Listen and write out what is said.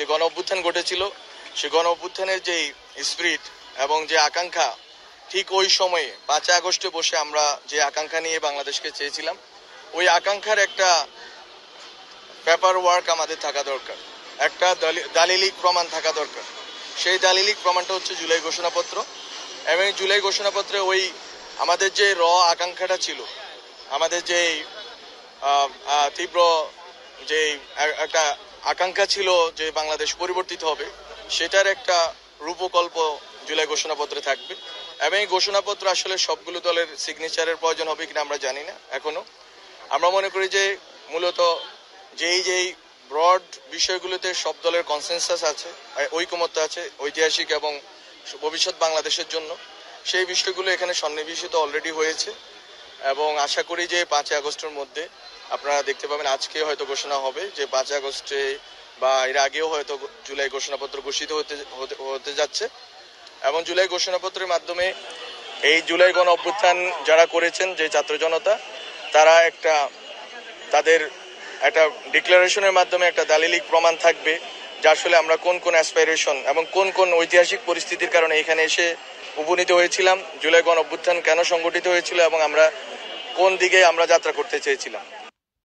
যে গণ অভ্যুত্থান ঘটেছিল, সে গণ অভ্যুত্থানের যে স্পিরিট এবং যে আকাঙ্ক্ষা, ঠিক ওই সময়ে 5 আগস্টে বসে আমরা যে আকাঙ্ক্ষা নিয়ে বাংলাদেশকে চেয়েছিলাম, ওই আকাঙ্ক্ষার একটা পেপার ওয়ার্ক আমাদের থাকা দরকার, একটা দালিলিক প্রমাণ থাকা দরকার। সেই দালিলিক প্রমাণটা হচ্ছে জুলাই ঘোষণাপত্র। এবং জুলাই ঘোষণাপত্রে ওই আমাদের যে আকাঙ্ক্ষাটা ছিল, আমাদের যে তীব্র যে একটা আকাঙ্ক্ষা ছিল যে বাংলাদেশ পরিবর্তিত হবে, সেটার একটা রূপকল্প জুলাই ঘোষণাপত্রে থাকবে। এবং এই ঘোষণাপত্র আসলে সবগুলো দলের সিগনেচারের প্রয়োজন হবে কিনা আমরা জানি না এখনো। আমরা মনে করি যে মূলত যেই ব্রড বিষয়গুলোতে সব দলের কনসেনসাস আছে, ঐকমত্য আছে ঐতিহাসিক এবং ভবিষ্যৎ বাংলাদেশের জন্য, সেই বিষয়গুলো এখানে সন্নিবেশিত অলরেডি হয়েছে। এবং আশা করি যে 5 আগস্টের মধ্যে আপনারা দেখতে পাবেন, আজকে হয়তো ঘোষণা হবে যে 5 আগস্টে বা এর আগেও হয়তো জুলাই ঘোষণাপত্র ঘোষিত হতে যাচ্ছে। এবং জুলাই ঘোষণাপত্রের মাধ্যমে এই জুলাই গণ অভ্যুত্থান যারা করেছেন, যে ছাত্র জনতা, তারা তাদের একটা ডিক্লারেশনের মাধ্যমে একটা দালিলিক প্রমাণ থাকবে যে আসলে আমরা কোন কোন অ্যাসপাইরেশন এবং কোন কোন ঐতিহাসিক পরিস্থিতির কারণে এখানে এসে উপনীত হয়েছিলাম, জুলাই গণ অভ্যুত্থান কেন সংগঠিত হয়েছিল এবং আমরা কোন দিকে আমরা যাত্রা করতে চেয়েছিলাম।